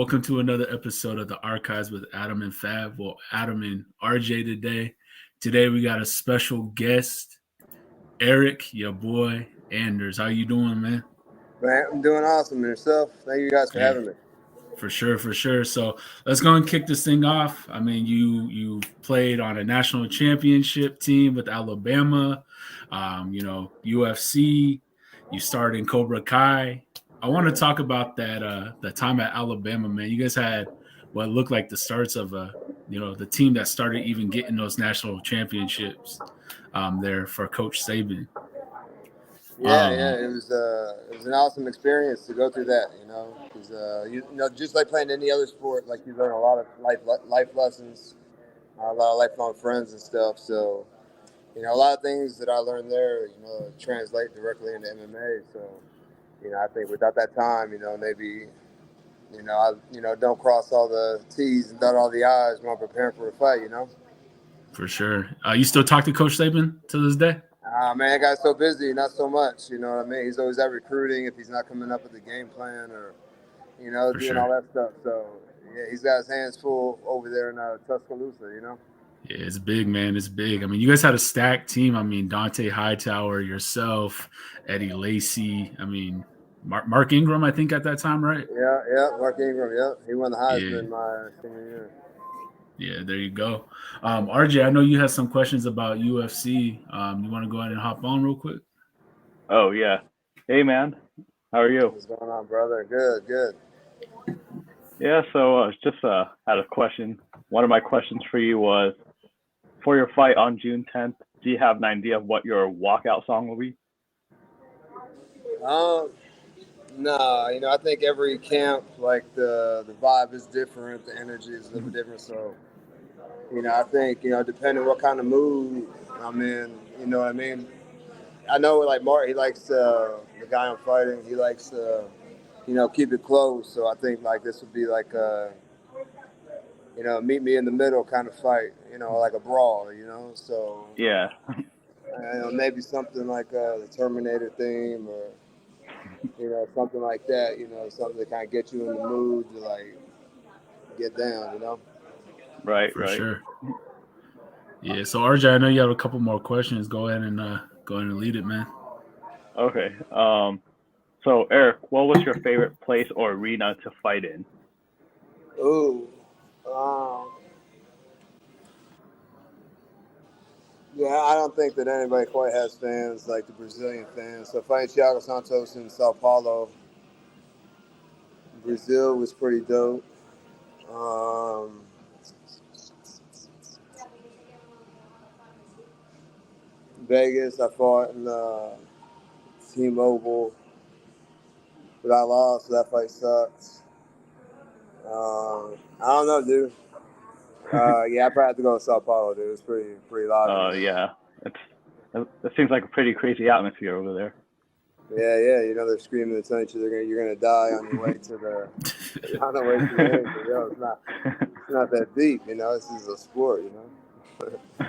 Welcome to another episode of the Archives with Adam and Fab. Well, Adam and RJ today. Today we got a special guest, Eryk, your boy, Anders. How you doing, man? Man, I'm doing awesome. And yourself? Thank you guys for having me. For sure. So let's go and kick this thing off. I mean, you played on a national championship team with Alabama, UFC. You started in Cobra Kai. I want to talk about that the time at Alabama, man. You guys had what looked like the starts of the team that started even getting those national championships there for Coach Saban. Yeah, it was an awesome experience to go through that. Because just like playing any other sport, like you learn a lot of life lessons, a lot of lifelong friends and stuff. So, a lot of things that I learned there, translate directly into MMA. So, I think without that time, maybe, I don't cross all the T's and dot all the I's when I'm preparing for a fight. For sure. You still talk to Coach Saban to this day? Man, that guy's so busy, not so much. You know what I mean? He's always out recruiting if he's not coming up with the game plan or, doing all that stuff. So, yeah, he's got his hands full over there in Tuscaloosa, Yeah, it's big, man. It's big. I mean, you guys had a stacked team. I mean, Dante Hightower, yourself, Eddie Lacy. I mean, Mark Ingram, I think, at that time, right? Yeah, Mark Ingram, yeah. He won the Heisman my senior year. Yeah, there you go. RJ, I know you had some questions about UFC. You want to go ahead and hop on real quick? Oh, yeah. Hey, man. How are you? What's going on, brother? Good. Yeah, so just had a question. One of my questions for you was, for your fight on June 10th, do you have an idea of what your walkout song will be? No, I think every camp, like the vibe is different, the energy is a little bit different. So, I think, depending what kind of mood I'm in, you know what I mean? I know, like, Mark, he likes the guy I'm fighting, he likes to, keep it close. So I think, like, this would be like a, meet me in the middle kind of fight, like a brawl, So, yeah. Maybe something like the Terminator theme or, something like that, something to kind of get you in the mood to, like, get down, Right. Sure. Yeah, so RJ, I know you have a couple more questions. Go ahead and lead it, man. Okay. So, Eryk, what was your favorite place or arena to fight in? Ooh. Yeah, I don't think that anybody quite has fans like the Brazilian fans. So fighting Thiago Santos in Sao Paulo, Brazil was pretty dope. Vegas, I fought in T-Mobile, but I lost, so that fight sucks. I don't know, dude. Yeah, I probably have to go to Sao Paulo, dude. It's pretty loud. Yeah. It seems like a pretty crazy atmosphere over there. Yeah. They're screaming and telling you you're gonna die on your way to the ring. It's not that deep. This is a sport.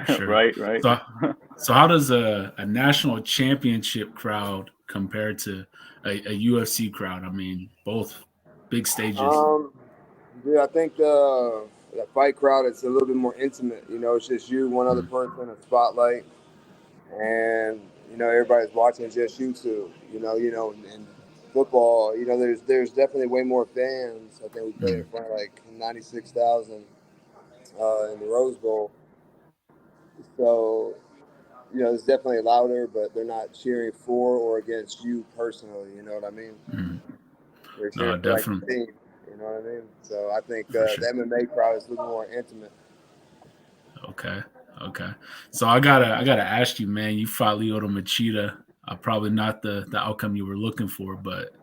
Sure. Right. So how does a national championship crowd compare to a UFC crowd? I mean, both big stages. Dude, I think the fight crowd is a little bit more intimate. It's just you, one other person, a spotlight, and everybody's watching just you two. And football, there's definitely way more fans. I think we played in front of like 96,000 in the Rose Bowl. So, it's definitely louder, but they're not cheering for or against you personally. You know what I mean? They're cheering for like the team. You know what I mean? So I think the MMA crowd is a little more intimate. Okay. So I gotta ask you, man. You fought Lyoto Machida. Probably not the outcome you were looking for, but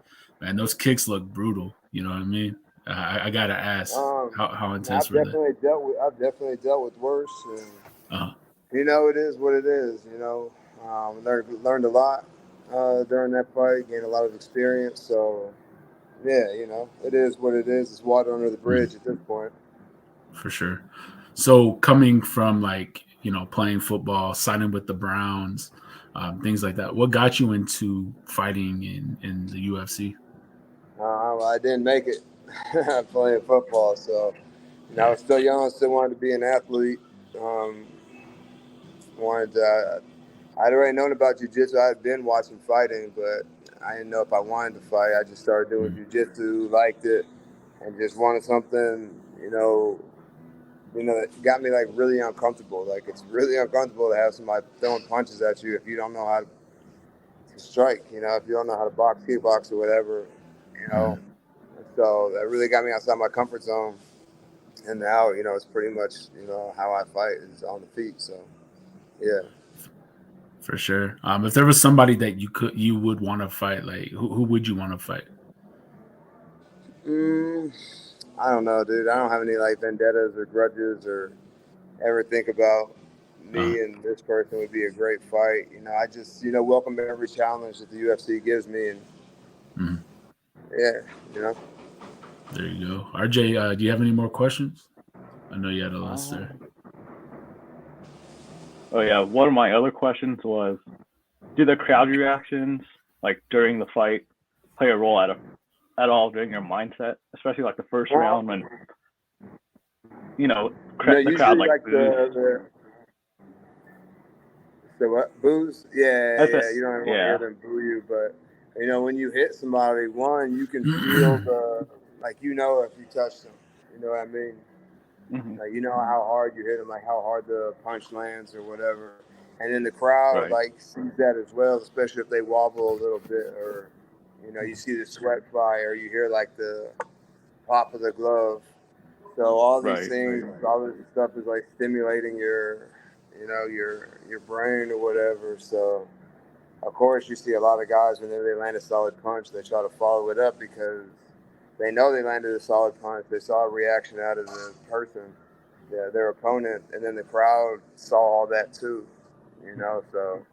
man, those kicks look brutal. You know what I mean? I gotta ask how intense were they? I've definitely dealt with worse, and it is what it is. Learned a lot during that fight, gained a lot of experience. So yeah, it is what it is. It's water under the bridge at this point. For sure. So coming from playing football, signing with the Browns, things like that, what got you into fighting in the UFC? I didn't make it. playing football. So, I was still young, still wanted to be an athlete. Wanted to, I'd already known about jiu-jitsu. I had been watching fighting, but I didn't know if I wanted to fight. I just started doing jiu-jitsu, liked it, and just wanted something, that got me like really uncomfortable. Like it's really uncomfortable to have somebody throwing punches at you if you don't know how to strike. If you don't know how to box, kickbox, or whatever. So that really got me outside my comfort zone. And now, it's pretty much, how I fight is on the feet. So, yeah. For sure. If there was somebody that you would want to fight, like who would you want to fight? I don't know, dude. I don't have any like vendettas or grudges or ever think about me and this person would be a great fight. I just, welcome every challenge that the UFC gives me. And yeah. There you go. RJ, do you have any more questions? I know you had a list there. Oh yeah, one of my other questions was, do the crowd reactions like during the fight play a role at all during your mindset, especially like the first round when the crowd like boos? So what? Boos? Yeah. You don't even want to hear them boo you, but when you hit somebody, you can feel if you touch them. You know what I mean? Mm-hmm. Like how hard you hit them, like how hard the punch lands or whatever. And then the crowd sees that as well, especially if they wobble a little bit or you see the sweat fly or you hear like the pop of the glove. So all these things, all this stuff is like stimulating your brain or whatever. So of course you see a lot of guys whenever they land a solid punch, they try to follow it up because they know they landed a solid punch. They saw a reaction out of the person, their opponent, and then the crowd saw all that too. So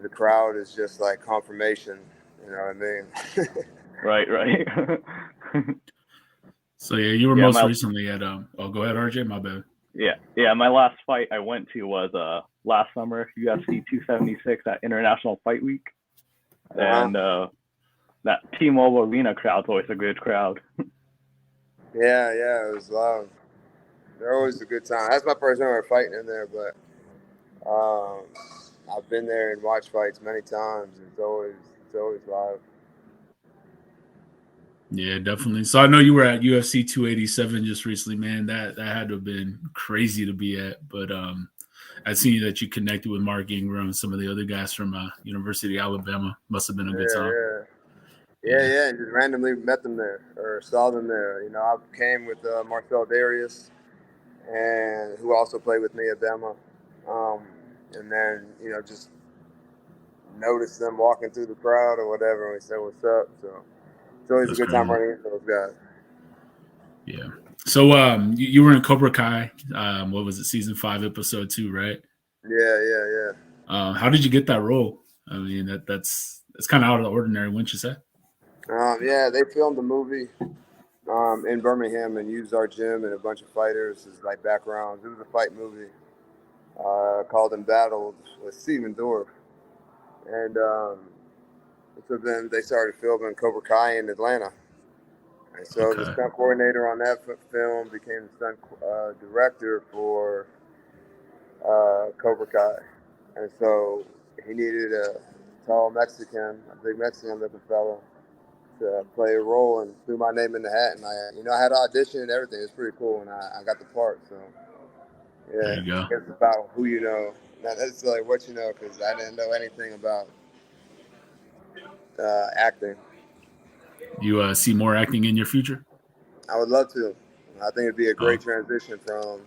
the crowd is just like confirmation. You know what I mean? Right. So yeah, you were most recently at go ahead, RJ. My bad. Yeah. My last fight I went to was last summer, UFC 276 at International Fight Week, and that T-Mobile Arena crowd's always a good crowd. Yeah, it was loud. They're always a good time. That's my first time ever fighting in there, but I've been there and watched fights many times. It's always live. Yeah, definitely. So I know you were at UFC 287 just recently, man. That had to have been crazy to be at. But I seen that you connected with Mark Ingram and some of the other guys from University of Alabama. Must have been a good time. Yeah. And just randomly met them there or saw them there. I came with Marcel Darius, and who also played with me at Bama. And then just noticed them walking through the crowd or whatever, and we said what's up. So it's always a good time running into those guys. Yeah. So you were in Cobra Kai. What was it, season 5, episode 2, right? Yeah. How did you get that role? I mean, that's kind of out of the ordinary, wouldn't you say? Yeah, they filmed the movie in Birmingham and used our gym and a bunch of fighters as like backgrounds. It was a fight movie called Embattled with Steven Dorff. And so then they started filming Cobra Kai in Atlanta. And so the stunt coordinator on that film became the stunt director for Cobra Kai. And so he needed a tall Mexican, a big Mexican looking fellow to play a role, and threw my name in the hat. And I had an audition and everything. It was pretty cool, and I got the part. So yeah, there you go. It's about who you know. Not necessarily what you know, because I didn't know anything about acting. You see more acting in your future? I would love to. I think it'd be a great transition from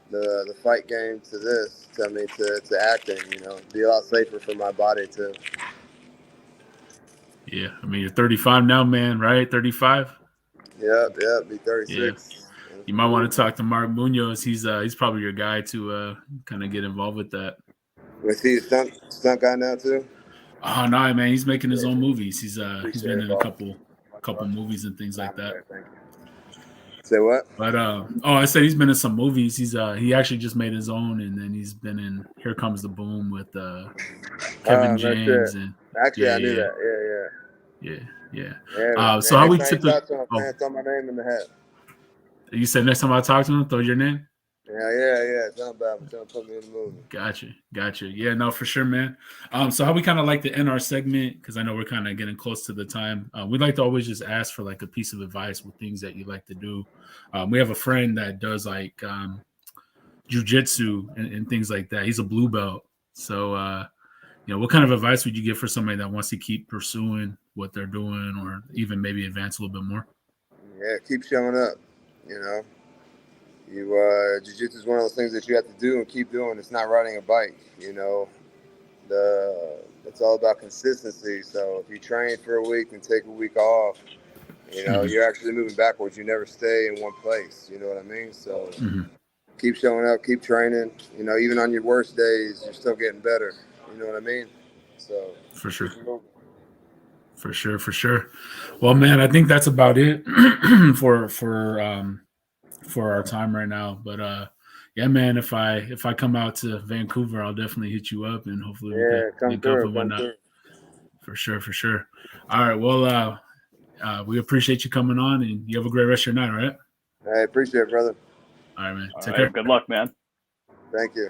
the fight game to this, to acting. Be a lot safer for my body too. Yeah, I mean, you're 35 now, man, right? 35? Yep, be 36. Yeah. You might want to talk to Mark Munoz. He's probably your guy to kind of get involved with that. Was he a stunt guy now too? Oh no, man, he's making his own movies. He's been in a couple movies and things like that. Thank you. Say what? But I said he's been in some movies. He actually just made his own, and then he's been in Here Comes the Boom with Kevin James. And actually, I knew that. Yeah. Yeah. Yeah, So how next we time you talk typically? to him, Oh, man, throw my name in the hat. you said next time I talk to him, throw your name. Yeah. Tell him about me. Tell him to put me in the movie. Gotcha. Yeah, no, for sure, man. So how we kind of like to end our segment, because I know we're kind of getting close to the time. We'd like to always just ask for like a piece of advice with things that you like to do. We have a friend that does like jujitsu and things like that. He's a blue belt. So what kind of advice would you give for somebody that wants to keep pursuing what they're doing, or even maybe advance a little bit more? Yeah, keep showing up. You know, jiu-jitsu is one of those things that you have to do and keep doing. It's not riding a bike. You know, it's all about consistency. So if you train for a week and take a week off, you're actually moving backwards. You never stay in one place. You know what I mean? So keep showing up, keep training. Even on your worst days, you're still getting better. You know what I mean? So For keep sure. moving. For sure. Well, man, I think that's about it for our time right now. But yeah, man, if I come out to Vancouver, I'll definitely hit you up, and hopefully we could Yeah, come link up through, and come whatnot. through. For sure. All right. Well, we appreciate you coming on, and you have a great rest of your night. All right. I appreciate it, brother. All right, man. All Take right. care. Good luck, man. Thank you.